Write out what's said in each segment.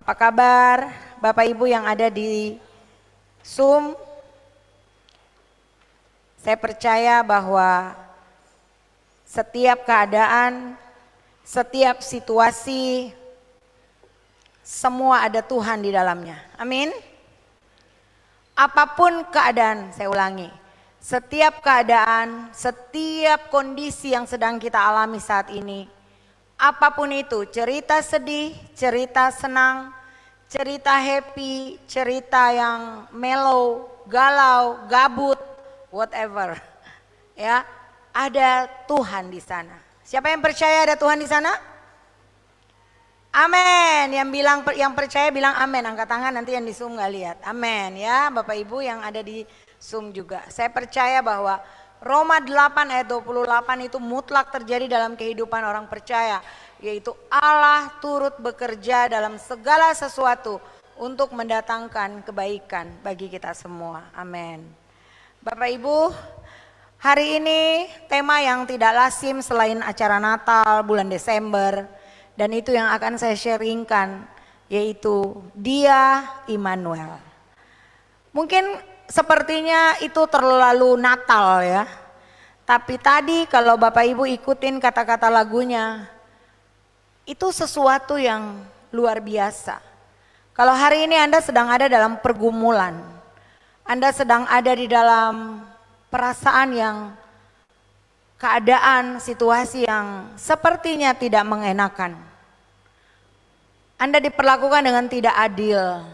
Apa kabar Bapak Ibu yang ada di Zoom? Saya percaya bahwa setiap keadaan, setiap situasi, semua ada Tuhan di dalamnya. Amin. Apapun keadaan, saya ulangi. Setiap keadaan, setiap kondisi yang sedang kita alami saat ini, apapun itu, cerita sedih, cerita senang, cerita happy, cerita yang mellow, galau, gabut, whatever. Ya, ada Tuhan di sana. Siapa yang percaya ada Tuhan di sana? Amin. Yang percaya bilang amin. Angkat tangan, nanti yang di Zoom nggak lihat. Amin ya, Bapak Ibu yang ada di Zoom juga. Saya percaya bahwa Roma 8 ayat 28 itu mutlak terjadi dalam kehidupan orang percaya. Yaitu Allah turut bekerja dalam segala sesuatu untuk mendatangkan kebaikan bagi kita semua. Amin. Bapak Ibu, hari ini tema yang tidak lazim selain acara Natal bulan Desember. Dan itu yang akan saya sharingkan, yaitu Dia Immanuel. Mungkin sepertinya itu terlalu Natal ya. Tapi tadi kalau Bapak Ibu ikutin kata-kata lagunya, itu sesuatu yang luar biasa. Kalau hari ini Anda sedang ada dalam pergumulan, Anda sedang ada di dalam perasaan yang keadaan, situasi yang sepertinya tidak mengenakan. Anda diperlakukan dengan tidak adil.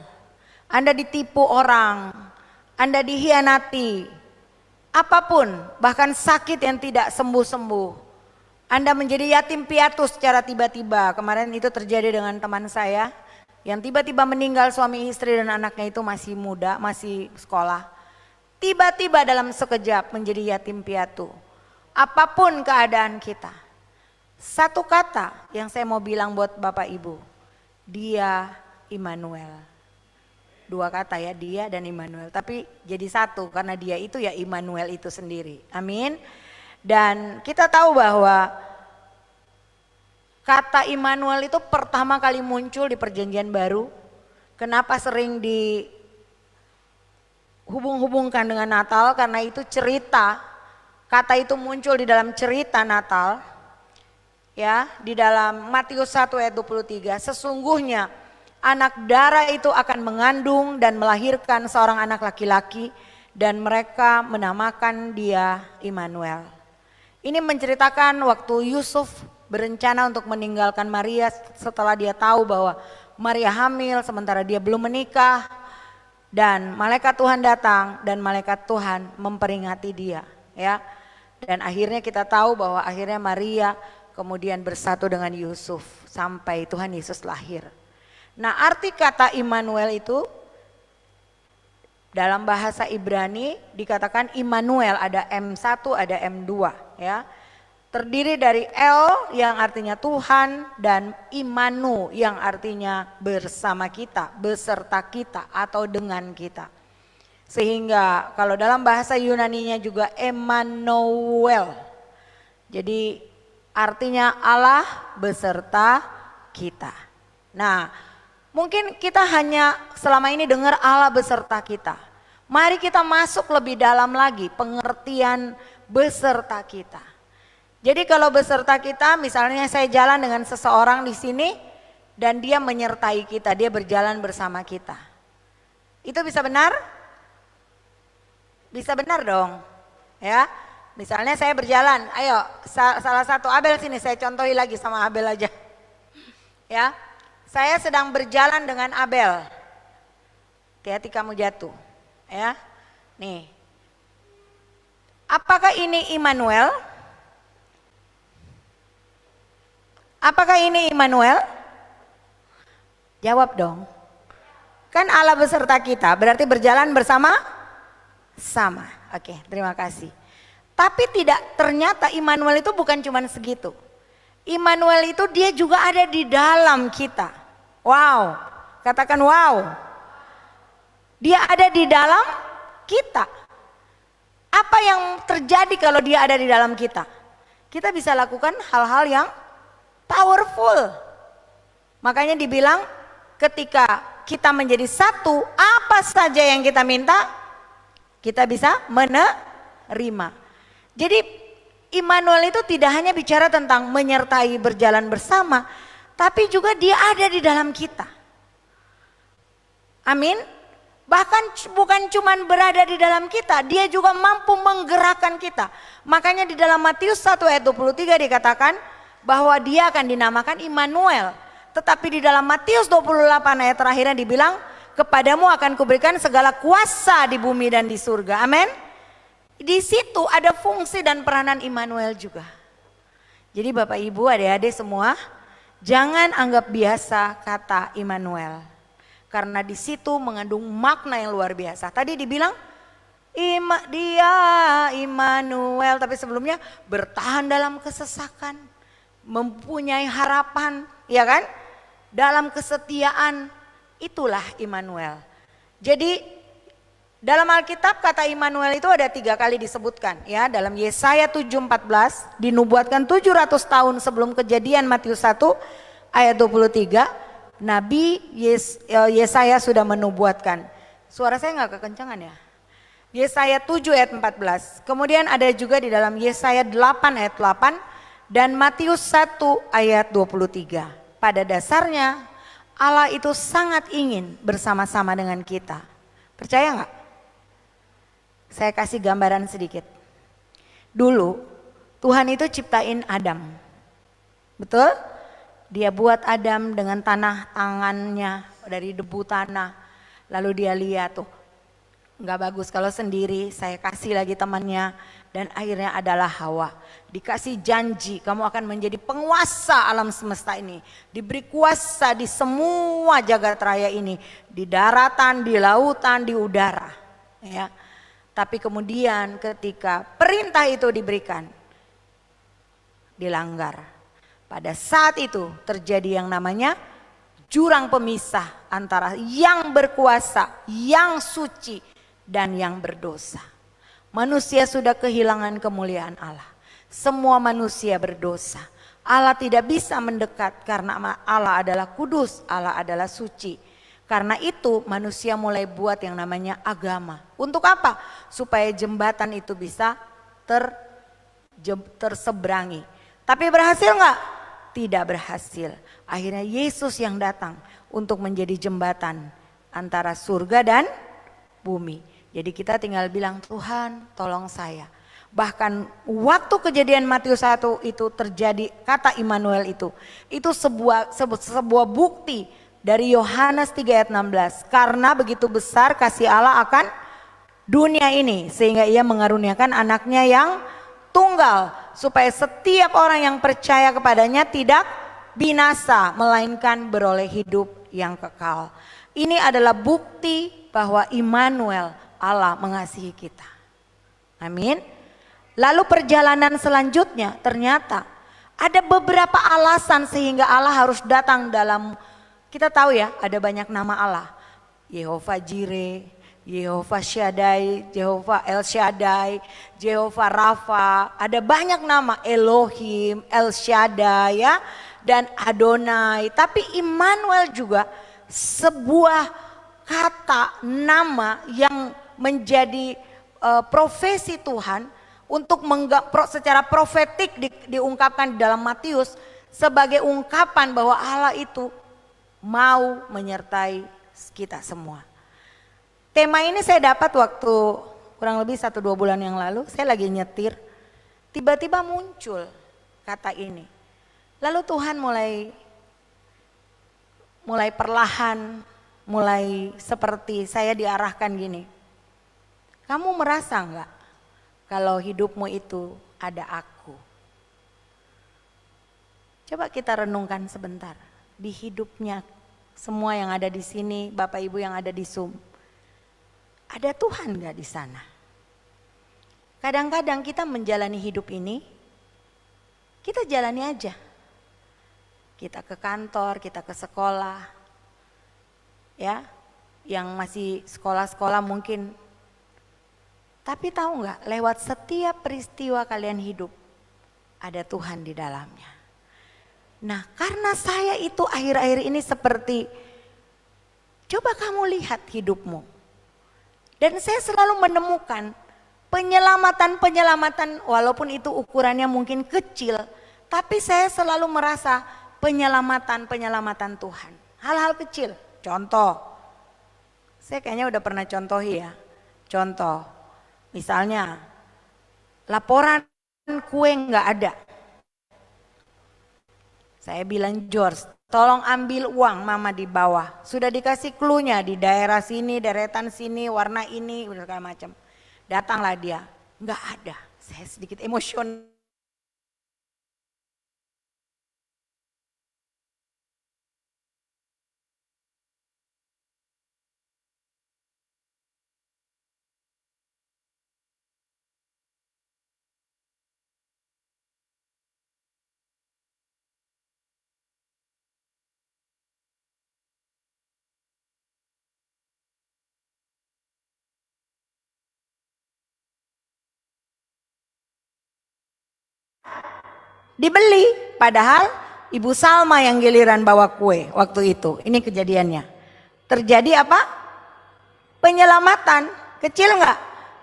Anda ditipu orang. Anda dihianati. Apapun, bahkan sakit yang tidak sembuh-sembuh. Anda menjadi yatim piatu secara tiba-tiba. Kemarin itu terjadi dengan teman saya yang tiba-tiba meninggal, suami istri dan anaknya itu masih muda, masih sekolah. Tiba-tiba dalam sekejap menjadi yatim piatu. Apapun keadaan kita, satu kata yang saya mau bilang buat Bapak Ibu, Dia Immanuel. Dua kata ya, Dia dan Immanuel, tapi jadi satu karena Dia itu ya Immanuel itu sendiri. Amin. Dan kita tahu bahwa kata Immanuel itu pertama kali muncul di Perjanjian Baru. Kenapa sering dihubung-hubungkan dengan Natal? Karena itu cerita. Kata itu muncul di dalam cerita Natal, ya, di dalam Matius 1 ayat 23. Sesungguhnya anak darah itu akan mengandung dan melahirkan seorang anak laki-laki dan mereka menamakan dia Immanuel. Ini menceritakan waktu Yusuf berencana untuk meninggalkan Maria setelah dia tahu bahwa Maria hamil sementara dia belum menikah, dan malaikat Tuhan datang dan malaikat Tuhan memperingati dia, ya. Dan akhirnya kita tahu bahwa akhirnya Maria kemudian bersatu dengan Yusuf sampai Tuhan Yesus lahir. Nah, arti kata Immanuel itu dalam bahasa Ibrani dikatakan Immanuel, ada M1 ada M2 ya. Terdiri dari El yang artinya Tuhan dan Immanu yang artinya bersama kita, beserta kita atau dengan kita. Sehingga kalau dalam bahasa Yunaninya juga Emmanuel. Jadi artinya Allah beserta kita. Nah, mungkin kita hanya selama ini dengar Allah beserta kita. Mari kita masuk lebih dalam lagi pengertian beserta kita. Jadi kalau beserta kita, misalnya saya jalan dengan seseorang di sini dan dia menyertai kita, dia berjalan bersama kita. Itu bisa benar? Bisa benar dong, ya. Misalnya saya berjalan, ayo salah satu Abel sini, saya contohi lagi sama Abel aja. Ya, saya sedang berjalan dengan Abel. Hati-hati kamu jatuh, ya. Nih, apakah ini Immanuel? Apakah ini Immanuel? Jawab dong. Kan Allah beserta kita, berarti berjalan bersama? Sama. Oke, terima kasih. Tapi ternyata Immanuel itu bukan cuma segitu. Immanuel itu dia juga ada di dalam kita. Wow, katakan wow. Dia ada di dalam kita. Apa yang terjadi kalau dia ada di dalam kita? Kita bisa lakukan hal-hal yang powerful. Makanya dibilang ketika kita menjadi satu, apa saja yang kita minta, kita bisa menerima. Jadi Immanuel itu tidak hanya bicara tentang menyertai berjalan bersama, tapi juga dia ada di dalam kita. Amin. Bahkan bukan cuma berada di dalam kita, dia juga mampu menggerakkan kita. Makanya di dalam Matius 1 ayat 23 dikatakan bahwa dia akan dinamakan Immanuel. Tetapi di dalam Matius 28 ayat terakhirnya dibilang, kepadamu akan kuberikan segala kuasa di bumi dan di surga. Amin. Di situ ada fungsi dan peranan Immanuel juga. Jadi Bapak Ibu, adik-adik semua, jangan anggap biasa kata Immanuel. Karena di situ mengandung makna yang luar biasa. Tadi dibilang dia Immanuel, tapi sebelumnya bertahan dalam kesesakan, mempunyai harapan, ya kan? Dalam kesetiaan, itulah Immanuel. Jadi dalam Alkitab kata Immanuel itu ada 3 kali disebutkan, ya. Dalam Yesaya 7:14 dinubuatkan 700 tahun sebelum kejadian Matius 1 ayat 23. Nabi Yesaya sudah menubuatkan. Suara saya nggak kekencangan ya? Yesaya 7 ayat 14. Kemudian ada juga di dalam Yesaya 8 ayat 8 dan Matius 1 ayat 23. Pada dasarnya Allah itu sangat ingin bersama-sama dengan kita. Percaya nggak? Saya kasih gambaran sedikit. Dulu Tuhan itu ciptain Adam. Betul? Dia buat Adam dengan tanah tangannya dari debu tanah. Lalu dia lihat tuh, nggak bagus kalau sendiri, saya kasih lagi temannya. Dan akhirnya adalah Hawa. Dikasih janji, kamu akan menjadi penguasa alam semesta ini. Diberi kuasa di semua jagat raya ini. Di daratan, di lautan, di udara. Ya. Tapi kemudian ketika perintah itu diberikan, dilanggar. Pada saat itu terjadi yang namanya jurang pemisah antara yang berkuasa, yang suci, dan yang berdosa. Manusia sudah kehilangan kemuliaan Allah. Semua manusia berdosa. Allah tidak bisa mendekat karena Allah adalah kudus, Allah adalah suci. Karena itu manusia mulai buat yang namanya agama. Untuk apa? Supaya jembatan itu bisa terseberangi. Tapi berhasil nggak? Tidak berhasil. Akhirnya Yesus yang datang untuk menjadi jembatan antara surga dan bumi. Jadi kita tinggal bilang, Tuhan tolong saya. Bahkan waktu kejadian Matius 1 itu terjadi kata Immanuel itu sebuah bukti dari Yohanes 3 ayat 16. Karena begitu besar kasih Allah akan dunia ini sehingga ia mengaruniakan anaknya yang tunggal supaya setiap orang yang percaya kepadanya tidak binasa melainkan beroleh hidup yang kekal. Ini adalah bukti bahwa Immanuel, Allah mengasihi kita. Amin. Lalu perjalanan selanjutnya ternyata ada beberapa alasan sehingga Allah harus datang dalam, kita tahu ya ada banyak nama Allah. Yehova Jireh, Yehova Shaddai, Yehova El Shaddai, Yehova Rafa, ada banyak nama, Elohim, El Shaddai ya, dan Adonai. Tapi Immanuel juga sebuah kata, nama yang menjadi profesi Tuhan untuk secara profetik diungkapkan di dalam Matius sebagai ungkapan bahwa Allah itu mau menyertai kita semua. Tema ini saya dapat waktu kurang lebih 1-2 bulan yang lalu, saya lagi nyetir, tiba-tiba muncul kata ini. Lalu Tuhan mulai perlahan, mulai seperti saya diarahkan gini. Kamu merasa enggak kalau hidupmu itu ada aku? Coba kita renungkan sebentar, di hidupnya semua yang ada di sini, Bapak Ibu yang ada di Zoom. Ada Tuhan gak di sana? Kadang-kadang kita menjalani hidup ini, kita jalani aja. Kita ke kantor, kita ke sekolah, ya, yang masih sekolah-sekolah mungkin. Tapi tahu gak, lewat setiap peristiwa kalian hidup, ada Tuhan di dalamnya. Nah, karena saya itu akhir-akhir ini seperti Coba kamu lihat hidupmu. Dan saya selalu menemukan penyelamatan walaupun itu ukurannya mungkin kecil, tapi saya selalu merasa penyelamatan Tuhan. Hal-hal kecil, contoh, saya kayaknya udah pernah contohi ya. Contoh, misalnya laporan kue nggak ada. Saya bilang, George, tolong ambil uang mama di bawah. Sudah dikasih clue-nya di daerah sini, deretan sini, warna ini, segala macam. Datanglah dia, nggak ada. Saya sedikit emosional. Dibeli, padahal Ibu Salma yang giliran bawa kue waktu itu. Ini kejadiannya. Terjadi apa? Penyelamatan. Kecil nggak?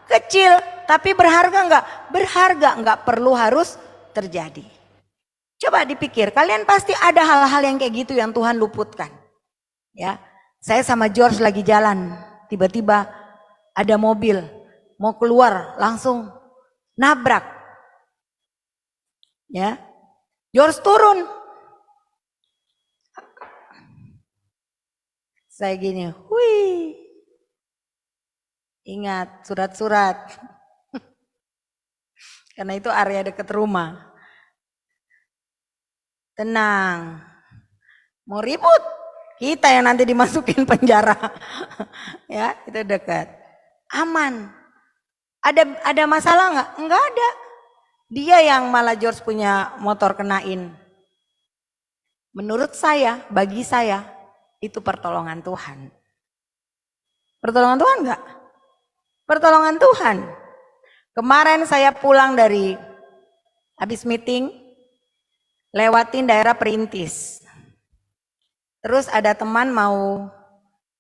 Kecil, tapi berharga nggak? Berharga, nggak perlu harus terjadi. Coba dipikir, kalian pasti ada hal-hal yang kayak gitu yang Tuhan luputkan. Ya, saya sama George lagi jalan, tiba-tiba ada mobil mau keluar, langsung nabrak. Ya, George turun. Saya gini, wih. Ingat surat-surat. Karena itu area dekat rumah. Tenang. Mau ribut, kita yang nanti dimasukin penjara. Ya, itu dekat. Aman. Ada masalah nggak? Enggak ada. Dia yang malah George punya motor kenain. Menurut saya, bagi saya, itu pertolongan Tuhan. Pertolongan Tuhan enggak? Pertolongan Tuhan. Kemarin saya pulang dari habis meeting, lewatin daerah Perintis. Terus ada teman mau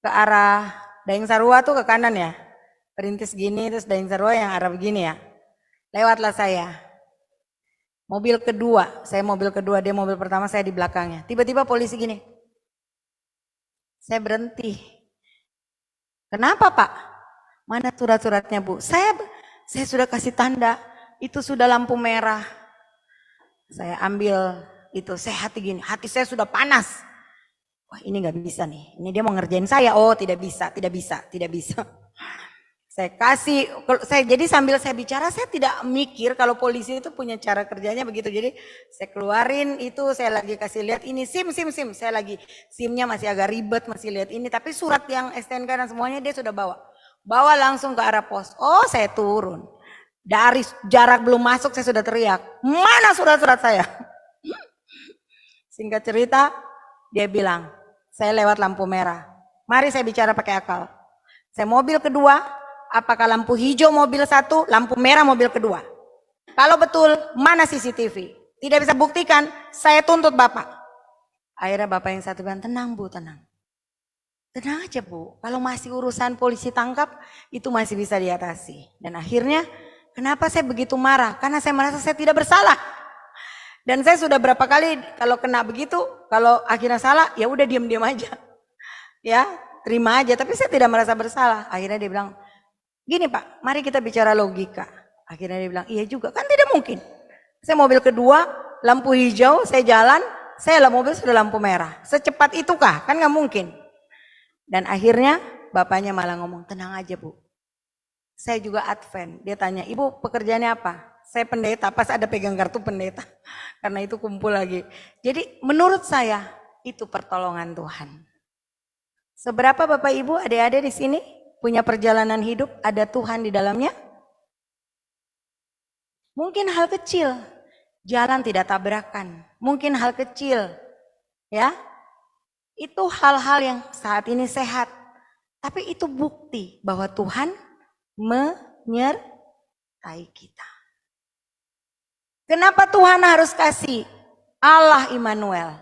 ke arah Daeng Sarua tuh ke kanan ya. Perintis gini, terus Daeng Sarua yang arah begini ya. Lewatlah saya. Mobil kedua, saya mobil kedua, dia mobil pertama, saya di belakangnya. Tiba-tiba polisi gini. Saya berhenti. Kenapa Pak? Mana surat-suratnya Bu? Saya sudah kasih tanda, itu sudah lampu merah. Saya ambil itu, saya hati saya sudah panas. Wah ini gak bisa nih, ini dia mau ngerjain saya. Oh tidak bisa. Saya kasih, jadi sambil saya bicara saya tidak mikir kalau polisi itu punya cara kerjanya begitu. Jadi saya keluarin itu, saya lagi kasih lihat ini SIM. Saya lagi SIM-nya masih agak ribet, masih lihat ini. Tapi surat yang STNK dan semuanya dia sudah bawa. Bawa langsung ke arah pos. Oh saya turun. Dari jarak belum masuk saya sudah teriak. Mana surat-surat saya? Singkat cerita dia bilang, saya lewat lampu merah. Mari saya bicara pakai akal. Saya mobil kedua, apakah lampu hijau mobil satu, lampu merah mobil kedua? Kalau betul, mana CCTV? Tidak bisa buktikan, saya tuntut Bapak. Akhirnya Bapak yang satu bilang, tenang Bu, tenang. Tenang aja Bu, kalau masih urusan polisi tangkap, itu masih bisa diatasi. Dan akhirnya, kenapa saya begitu marah? Karena saya merasa saya tidak bersalah. Dan saya sudah berapa kali kalau kena begitu, kalau akhirnya salah, ya udah diam-diam aja. Ya, terima aja, tapi saya tidak merasa bersalah. Akhirnya dia bilang, gini Pak, mari kita bicara logika. Akhirnya dia bilang, iya juga, kan tidak mungkin. Saya mobil kedua, lampu hijau, saya jalan, saya mobil sudah lampu merah. Secepat itukah? Kan gak mungkin. Dan akhirnya bapaknya malah ngomong, tenang aja Bu. Saya juga advent. Dia tanya, Ibu pekerjaannya apa? Saya pendeta, pas ada pegang kartu pendeta. Karena itu kumpul lagi. Jadi menurut saya, itu pertolongan Tuhan. Seberapa Bapak Ibu, adik-adik di sini punya perjalanan hidup, ada Tuhan di dalamnya? Mungkin hal kecil, jalan tidak tabrakan. Mungkin hal kecil, ya. Itu hal-hal yang saat ini sehat. Tapi itu bukti bahwa Tuhan menyertai kita. Kenapa Tuhan harus kasih Allah Immanuel?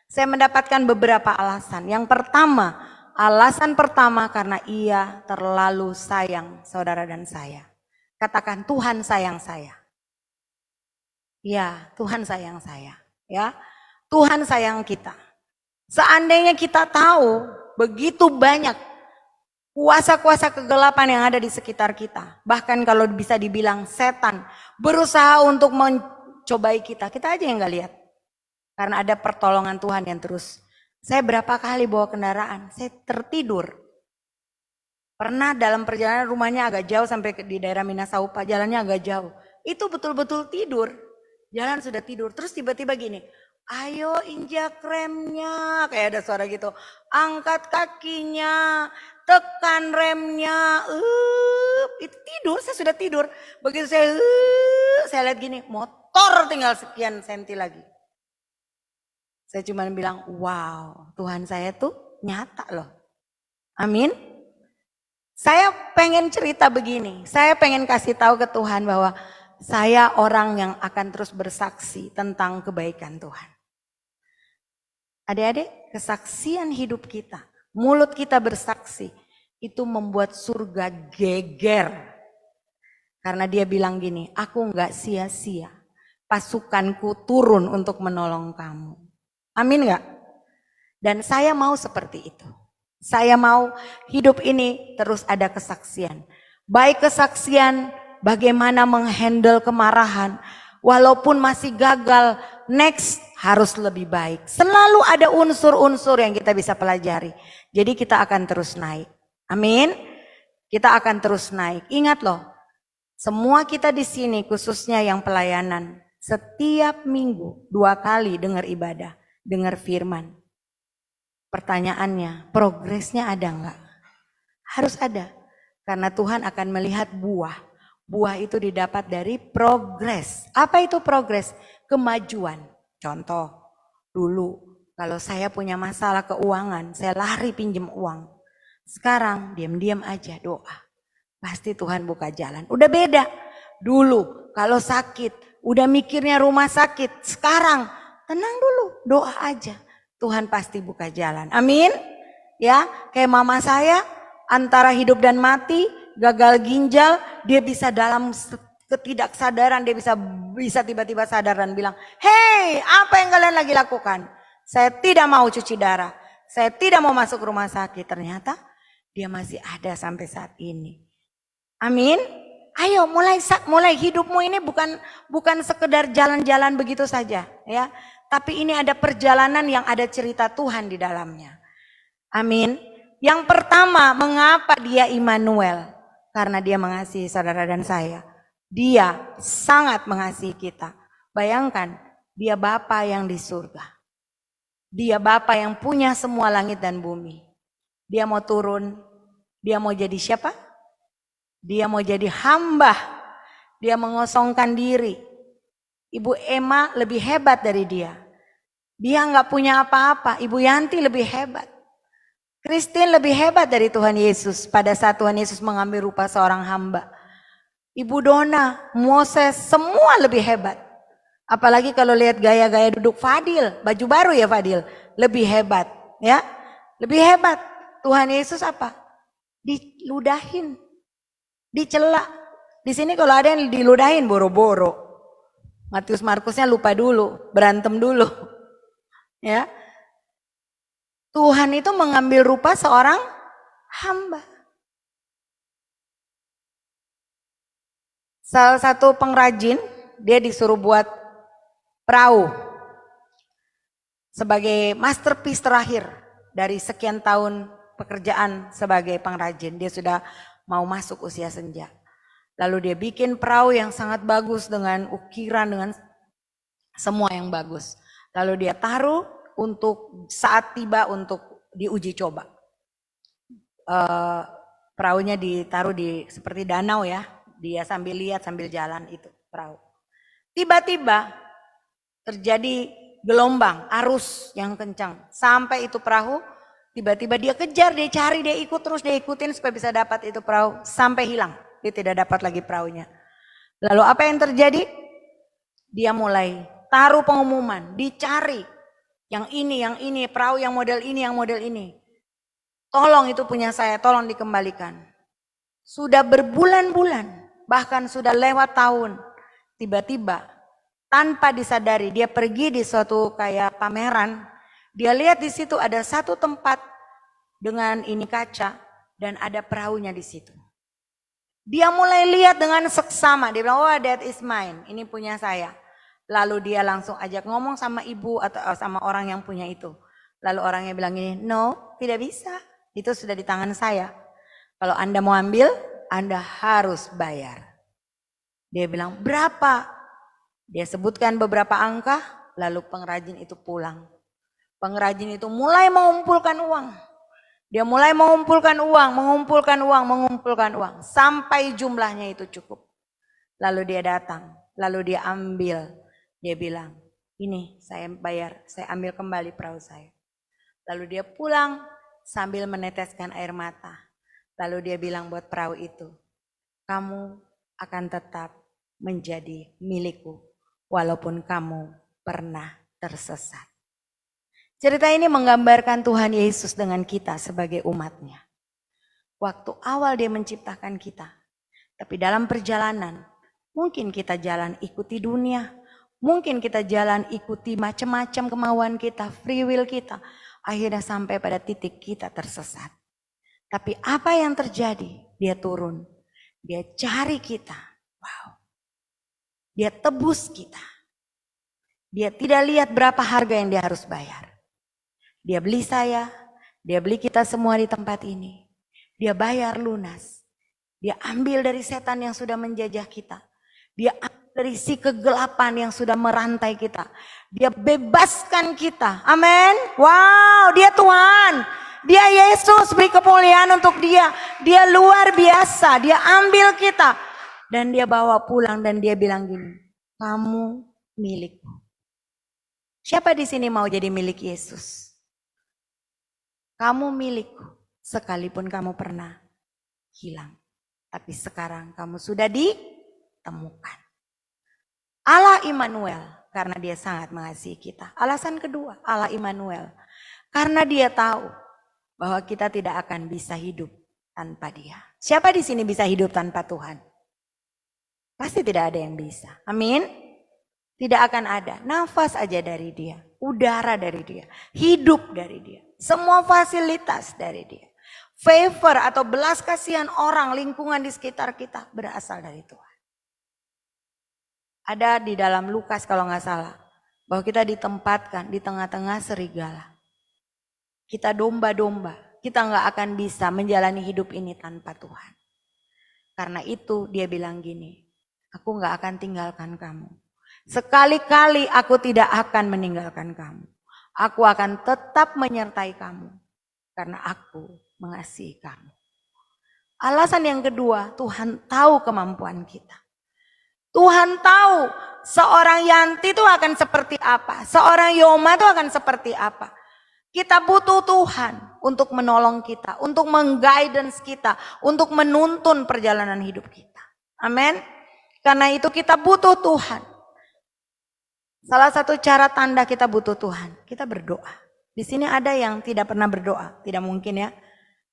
Saya mendapatkan beberapa alasan. Yang pertama, Alasan pertama karena ia terlalu sayang saudara dan saya. Katakan Tuhan sayang saya. Ya, Tuhan sayang saya. Ya, Tuhan sayang kita. Seandainya kita tahu begitu banyak kuasa-kuasa kegelapan yang ada di sekitar kita. Bahkan kalau bisa dibilang setan berusaha untuk mencobai kita. Kita aja yang gak lihat. Karena ada pertolongan Tuhan yang terus. Saya berapa kali bawa kendaraan, saya tertidur. Pernah dalam perjalanan rumahnya agak jauh sampai di daerah Minasaupa, jalannya agak jauh. Itu betul-betul tidur, jalan sudah tidur. Terus tiba-tiba gini, ayo injak remnya, kayak ada suara gitu. Angkat kakinya, tekan remnya, itu tidur, saya sudah tidur. Begitu saya lihat gini, motor tinggal sekian senti lagi. Saya cuma bilang, wow, Tuhan saya tuh nyata loh. Amin. Saya pengen cerita begini, saya pengen kasih tahu ke Tuhan bahwa saya orang yang akan terus bersaksi tentang kebaikan Tuhan. Adik-adik, kesaksian hidup kita, mulut kita bersaksi, itu membuat surga geger. Karena dia bilang gini, aku gak sia-sia, pasukanku turun untuk menolong kamu. Amin gak? Dan saya mau seperti itu. Saya mau hidup ini terus ada kesaksian. Baik kesaksian bagaimana menghandle kemarahan. Walaupun masih gagal, next harus lebih baik. Selalu ada unsur-unsur yang kita bisa pelajari. Jadi kita akan terus naik. Amin. Kita akan terus naik. Ingat loh, semua kita di sini khususnya yang pelayanan. Setiap minggu 2 kali dengar ibadah. Dengar firman. Pertanyaannya, progresnya ada enggak? Harus ada. Karena Tuhan akan melihat buah. Buah itu didapat dari progres. Apa itu progres? Kemajuan. Contoh, dulu kalau saya punya masalah keuangan, saya lari pinjam uang. Sekarang diam-diam aja doa. Pasti Tuhan buka jalan. Udah beda. Dulu kalau sakit, udah mikirnya rumah sakit. Sekarang tenang dulu, doa aja. Tuhan pasti buka jalan. Amin. Ya, kayak mama saya antara hidup dan mati, gagal ginjal, dia bisa dalam ketidaksadaran, dia bisa tiba-tiba sadar dan bilang, "Hei, apa yang kalian lagi lakukan? Saya tidak mau cuci darah. Saya tidak mau masuk rumah sakit." Ternyata dia masih ada sampai saat ini. Amin. Ayo mulai hidupmu ini bukan sekedar jalan-jalan begitu saja, ya. Tapi ini ada perjalanan yang ada cerita Tuhan di dalamnya. Amin. Yang pertama, mengapa dia Immanuel? Karena dia mengasihi saudara dan saya. Dia sangat mengasihi kita. Bayangkan, dia Bapa yang di surga. Dia Bapa yang punya semua langit dan bumi. Dia mau turun, dia mau jadi siapa? Dia mau jadi hamba. Dia mengosongkan diri. Ibu Emma lebih hebat dari dia. Dia nggak punya apa-apa. Ibu Yanti lebih hebat. Christine lebih hebat dari Tuhan Yesus pada saat Tuhan Yesus mengambil rupa seorang hamba. Ibu Dona, Moses, semua lebih hebat. Apalagi kalau lihat gaya-gaya duduk Fadil, baju baru ya Fadil, lebih hebat, ya. Lebih hebat. Tuhan Yesus apa? Diludahin, dicela. Di sini kalau ada yang diludahin boro-boro. Matius Markusnya lupa dulu, berantem dulu. Ya. Tuhan itu mengambil rupa seorang hamba. Salah satu pengrajin, dia disuruh buat perahu. Sebagai masterpiece terakhir dari sekian tahun pekerjaan sebagai pengrajin. Dia sudah mau masuk usia senja. Lalu dia bikin perahu yang sangat bagus dengan ukiran, dengan semua yang bagus. Lalu dia taruh untuk saat tiba untuk diuji coba. Perahunya ditaruh di seperti danau ya. Dia sambil lihat sambil jalan itu perahu. Tiba-tiba terjadi gelombang, arus yang kencang. Sampai itu perahu, tiba-tiba dia kejar, dia cari, dia ikut terus, dia ikutin supaya bisa dapat itu perahu. Sampai hilang. Dia tidak dapat lagi perahunya. Lalu apa yang terjadi? Dia mulai taruh pengumuman, dicari. Yang ini, perahu yang model ini, yang model ini. Tolong itu punya saya, tolong dikembalikan. Sudah berbulan-bulan, bahkan sudah lewat tahun. Tiba-tiba tanpa disadari dia pergi di suatu kayak pameran. Dia lihat di situ ada satu tempat dengan ini kaca dan ada perahunya di situ. Dia mulai lihat dengan seksama. Dia bilang, oh that is mine, ini punya saya. Lalu dia langsung ajak ngomong sama ibu atau sama orang yang punya itu. Lalu orangnya bilang gini, no, tidak bisa. Itu sudah di tangan saya. Kalau Anda mau ambil, Anda harus bayar. Dia bilang, berapa? Dia sebutkan beberapa angka, lalu pengrajin itu pulang. Pengrajin itu mulai mengumpulkan uang. Dia mulai mengumpulkan uang, sampai jumlahnya itu cukup. Lalu dia datang, lalu dia ambil. Dia bilang, ini saya bayar, saya ambil kembali perahu saya. Lalu dia pulang sambil meneteskan air mata. Lalu dia bilang buat perahu itu, kamu akan tetap menjadi milikku walaupun kamu pernah tersesat. Cerita ini menggambarkan Tuhan Yesus dengan kita sebagai umatnya. Waktu awal dia menciptakan kita. Tapi dalam perjalanan, mungkin kita jalan ikuti dunia. Mungkin kita jalan ikuti macam-macam kemauan kita, free will kita. Akhirnya sampai pada titik kita tersesat. Tapi apa yang terjadi? Dia turun. Dia cari kita. Wow. Dia tebus kita. Dia tidak lihat berapa harga yang dia harus bayar. Dia beli saya, dia beli kita semua di tempat ini. Dia bayar lunas. Dia ambil dari setan yang sudah menjajah kita. Dia ambil dari si kegelapan yang sudah merantai kita. Dia bebaskan kita. Amin. Wow, dia Tuhan. Dia Yesus, beri kemuliaan untuk dia. Dia luar biasa. Dia ambil kita. Dan dia bawa pulang dan dia bilang gini, kamu milikku. Siapa di sini mau jadi milik Yesus? Kamu milikku, sekalipun kamu pernah hilang. Tapi sekarang kamu sudah ditemukan. Allah Immanuel, karena dia sangat mengasihi kita. Alasan kedua, Allah Immanuel. Karena dia tahu bahwa kita tidak akan bisa hidup tanpa dia. Siapa di sini bisa hidup tanpa Tuhan? Pasti tidak ada yang bisa. Amin. Tidak akan ada. Nafas aja dari dia. Udara dari dia. Hidup dari dia. Semua fasilitas dari dia. Favor atau belas kasihan orang, lingkungan di sekitar kita berasal dari Tuhan. Ada di dalam Lukas kalau nggak salah. Bahwa kita ditempatkan di tengah-tengah serigala. Kita domba-domba. Kita nggak akan bisa menjalani hidup ini tanpa Tuhan. Karena itu dia bilang gini. Aku nggak akan tinggalkan kamu. Sekali-kali aku tidak akan meninggalkan kamu. Aku akan tetap menyertai kamu. Karena aku mengasihi kamu. Alasan yang kedua, Tuhan tahu kemampuan kita. Tuhan tahu seorang Yanti itu akan seperti apa. Seorang Yoma itu akan seperti apa. Kita butuh Tuhan untuk menolong kita. Untuk mengguidance kita. Untuk menuntun perjalanan hidup kita. Amin. Karena itu kita butuh Tuhan. Salah satu cara tanda kita butuh Tuhan, kita berdoa. Di sini ada yang tidak pernah berdoa, tidak mungkin ya.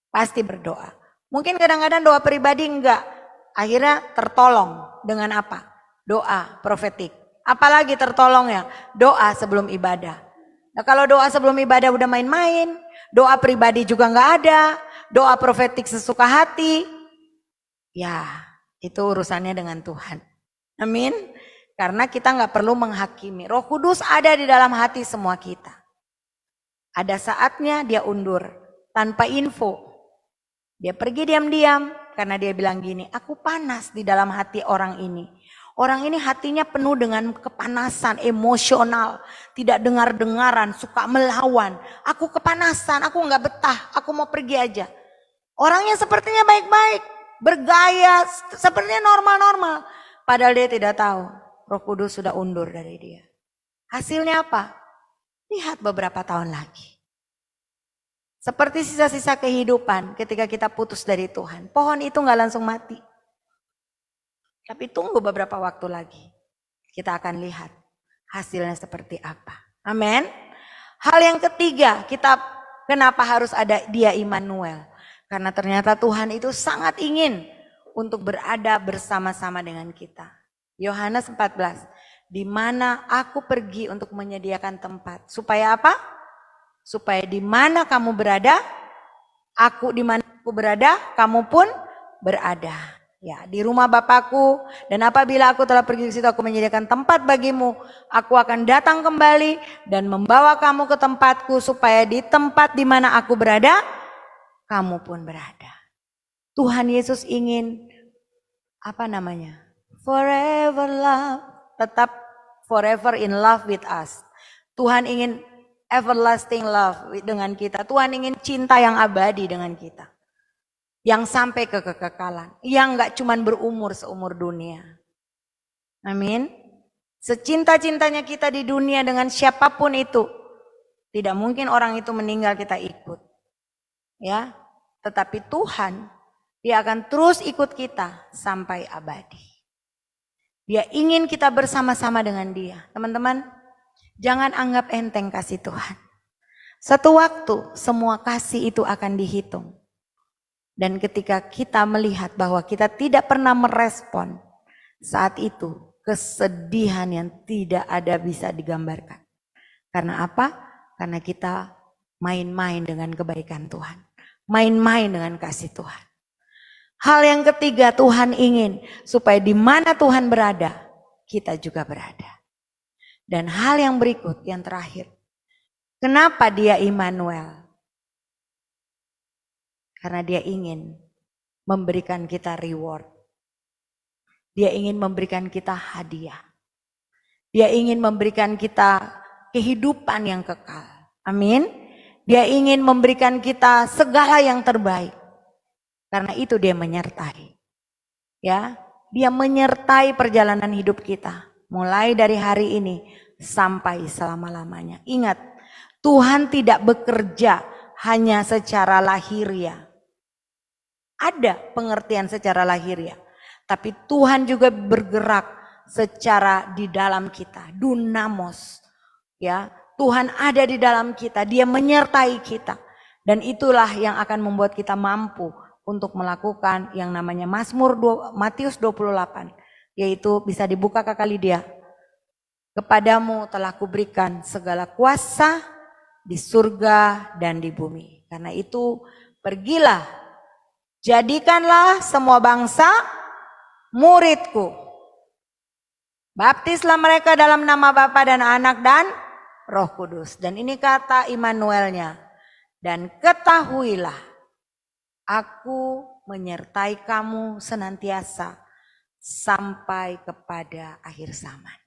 Pasti berdoa. Mungkin kadang-kadang doa pribadi enggak. Akhirnya tertolong dengan apa? Doa profetik. Apalagi tertolong ya? Doa sebelum ibadah. Nah, kalau doa sebelum ibadah udah main-main, doa pribadi juga enggak ada, doa profetik sesuka hati. Ya, itu urusannya dengan Tuhan. Amin. Karena kita nggak perlu menghakimi. Roh Kudus ada di dalam hati semua kita. Ada saatnya dia undur tanpa info. Dia pergi diam-diam karena dia bilang gini, aku panas di dalam hati orang ini. Orang ini hatinya penuh dengan kepanasan, emosional, tidak dengar-dengaran, suka melawan. Aku kepanasan, aku nggak betah, aku mau pergi aja. Orangnya sepertinya baik-baik, bergaya, sepertinya normal-normal. Padahal dia tidak tahu. Roh Kudus sudah undur dari dia. Hasilnya apa? Lihat beberapa tahun lagi. Seperti sisa-sisa kehidupan ketika kita putus dari Tuhan. Pohon itu gak langsung mati. Tapi tunggu beberapa waktu lagi. Kita akan lihat hasilnya seperti apa. Amin. Hal yang ketiga, kita Kenapa harus ada dia Immanuel? Karena ternyata Tuhan itu sangat ingin untuk berada bersama-sama dengan kita. Yohanes 14, di mana aku pergi untuk menyediakan tempat. Supaya apa? Supaya di mana kamu berada, aku di mana aku berada, kamu pun berada. Ya, di rumah Bapakku, dan apabila aku telah pergi ke situ aku menyediakan tempat bagimu, aku akan datang kembali dan membawa kamu ke tempatku supaya di tempat di mana aku berada, kamu pun berada. Tuhan Yesus ingin forever love, tetap forever in love with us. Tuhan ingin everlasting love dengan kita. Tuhan ingin cinta yang abadi dengan kita. Yang sampai ke kekekalan. Yang gak cuman berumur seumur dunia. Amin. Secinta-cintanya kita di dunia dengan siapapun itu. Tidak mungkin orang itu meninggal kita ikut. Ya. Tetapi Tuhan, dia akan terus ikut kita sampai abadi. Dia ingin kita bersama-sama dengan dia. Teman-teman, jangan anggap enteng kasih Tuhan. Satu waktu semua kasih itu akan dihitung. Dan ketika kita melihat bahwa kita tidak pernah merespon, saat itu kesedihan yang tidak ada bisa digambarkan. Karena apa? Karena kita main-main dengan kebaikan Tuhan. Main-main dengan kasih Tuhan. Hal yang ketiga, Tuhan ingin supaya di mana Tuhan berada, kita juga berada. Dan hal yang berikut, yang terakhir. Kenapa dia Immanuel? Karena dia ingin memberikan kita reward. Dia ingin memberikan kita hadiah. Dia ingin memberikan kita kehidupan yang kekal. Amin. Dia ingin memberikan kita segala yang terbaik. Karena itu dia menyertai. Ya, dia menyertai perjalanan hidup kita. Mulai dari hari ini sampai selama-lamanya. Ingat, Tuhan tidak bekerja hanya secara lahiriah. Ada pengertian secara lahiriah. Tapi Tuhan juga bergerak secara di dalam kita. Dunamos. Ya, Tuhan ada di dalam kita. Dia menyertai kita. Dan itulah yang akan membuat kita mampu untuk melakukan yang namanya Matius 28. Yaitu bisa dibuka Kakak Lydia. Kepadamu telah kuberikan segala kuasa di surga dan di bumi. Karena itu pergilah. Jadikanlah semua bangsa muridku. Baptislah mereka dalam nama Bapa dan Anak dan Roh Kudus. Dan ini kata Immanuelnya. Dan ketahuilah, aku menyertai kamu senantiasa sampai kepada akhir zaman.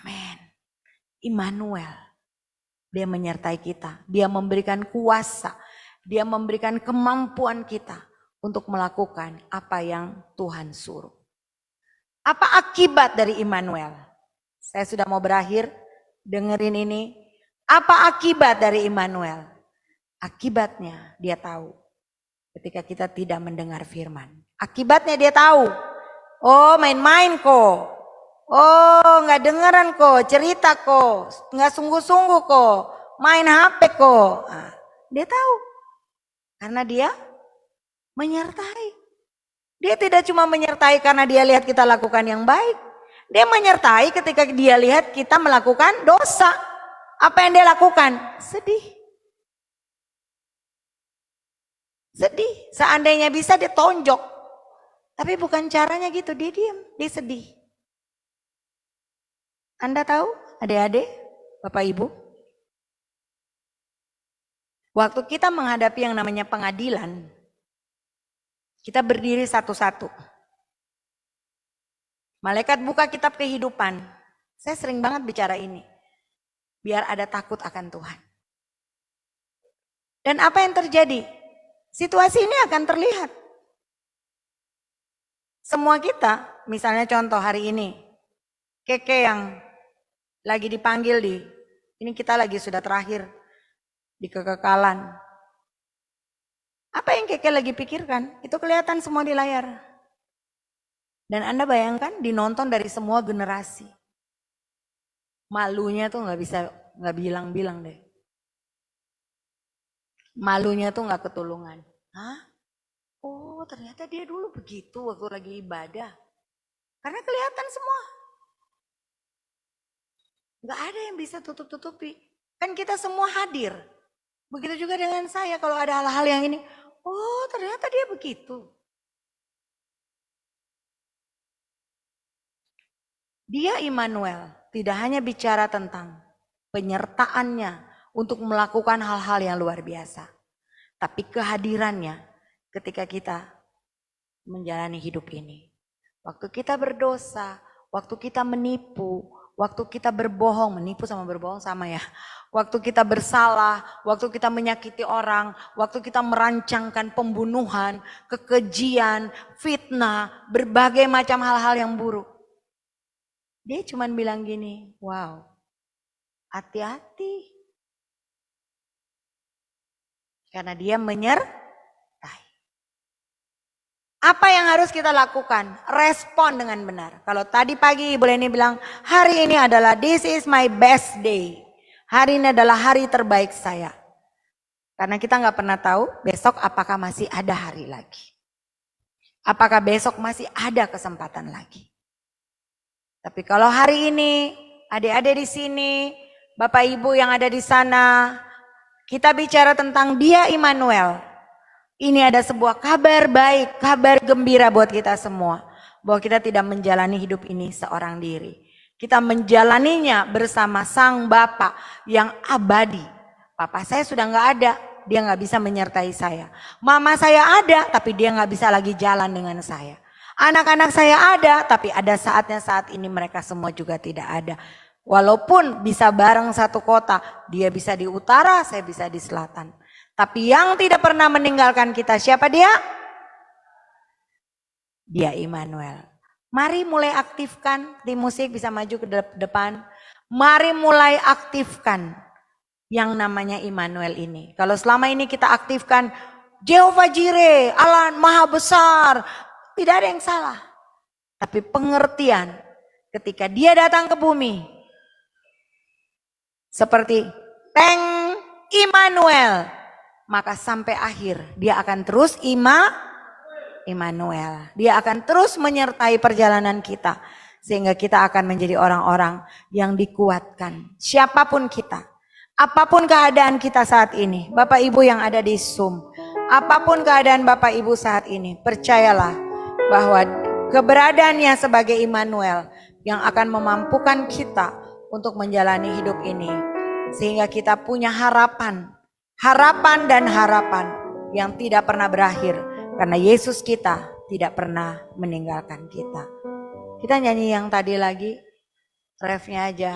Amin. Immanuel. Dia menyertai kita. Dia memberikan kuasa. Dia memberikan kemampuan kita untuk melakukan apa yang Tuhan suruh. Apa akibat dari Immanuel? Saya sudah mau berakhir, dengerin ini. Apa akibat dari Immanuel? Akibatnya dia tahu ketika kita tidak mendengar firman. Akibatnya dia tahu, oh main-main kok. Oh gak dengeran kok, cerita kok, gak sungguh-sungguh kok, main HP kok. Nah, dia tahu. Karena dia menyertai. Dia tidak cuma menyertai karena dia lihat kita lakukan yang baik. Dia menyertai ketika dia lihat kita melakukan dosa. Apa yang dia lakukan? Sedih. Sedih. Seandainya bisa dia tonjok. Tapi bukan caranya gitu. Dia diam. Dia sedih. Anda tahu adik-adik, Bapak Ibu? Waktu kita menghadapi yang namanya pengadilan, kita berdiri satu-satu. Malaikat buka kitab kehidupan. Saya sering banget bicara ini. Biar ada takut akan Tuhan. Dan apa yang terjadi? Situasi ini akan terlihat. Semua kita, misalnya contoh hari ini, Keke yang lagi dipanggil ini kita lagi sudah terakhir di kekekalan. Apa yang Keke lagi pikirkan? Itu kelihatan semua di layar. Dan Anda bayangkan dinonton dari semua generasi. Malunya tuh nggak bilang-bilang deh. Malunya tuh nggak ketulungan. Hah? Oh ternyata dia dulu begitu waktu lagi ibadah. Karena kelihatan semua. Nggak ada yang bisa tutup-tutupi. Kan kita semua hadir. Begitu juga dengan saya kalau ada hal-hal yang ini. Oh ternyata dia begitu. Dia Immanuel tidak hanya bicara tentang penyertaannya untuk melakukan hal-hal yang luar biasa. Tapi kehadirannya ketika kita menjalani hidup ini. Waktu kita berdosa, waktu kita menipu, waktu kita berbohong, menipu sama berbohong sama ya. Waktu kita bersalah, waktu kita menyakiti orang, waktu kita merancangkan pembunuhan, kekejian, fitnah, berbagai macam hal-hal yang buruk. Dia cuma bilang gini, wow, hati-hati. Karena dia menyertai. Apa yang harus kita lakukan? Respon dengan benar. Kalau tadi pagi Ibu Leni bilang, hari ini adalah this is my best day. Hari ini adalah hari terbaik saya. Karena kita nggak pernah tahu besok apakah masih ada hari lagi. Apakah besok masih ada kesempatan lagi. Tapi kalau hari ini, adik-adik di sini, Bapak Ibu yang ada di sana, kita bicara tentang dia Immanuel. Ini ada sebuah kabar baik, kabar gembira buat kita semua. Bahwa kita tidak menjalani hidup ini seorang diri. Kita menjalaninya bersama Sang Bapa yang abadi. Papa saya sudah nggak ada, dia nggak bisa menyertai saya. Mama saya ada, tapi dia nggak bisa lagi jalan dengan saya. Anak-anak saya ada, tapi ada saatnya saat ini mereka semua juga tidak ada. Walaupun bisa bareng satu kota, dia bisa di utara, saya bisa di selatan. Tapi yang tidak pernah meninggalkan kita, siapa dia? Dia Immanuel. Mari mulai aktifkan, tim musik bisa maju ke depan. Mari mulai aktifkan yang namanya Immanuel ini. Kalau selama ini kita aktifkan Jehovah Jireh, Allah Maha Besar, tidak ada yang salah. Tapi pengertian ketika dia datang ke bumi seperti Teng Immanuel, maka sampai akhir dia akan terus Immanuel. Dia akan terus menyertai perjalanan kita sehingga kita akan menjadi orang-orang yang dikuatkan. Siapapun kita, apapun keadaan kita saat ini, Bapak Ibu yang ada di Zoom, apapun keadaan Bapak Ibu saat ini, percayalah bahwa keberadaannya sebagai Immanuel yang akan memampukan kita untuk menjalani hidup ini. Sehingga kita punya harapan dan harapan yang tidak pernah berakhir. Karena Yesus kita tidak pernah meninggalkan kita. Kita nyanyi yang tadi lagi, refnya aja.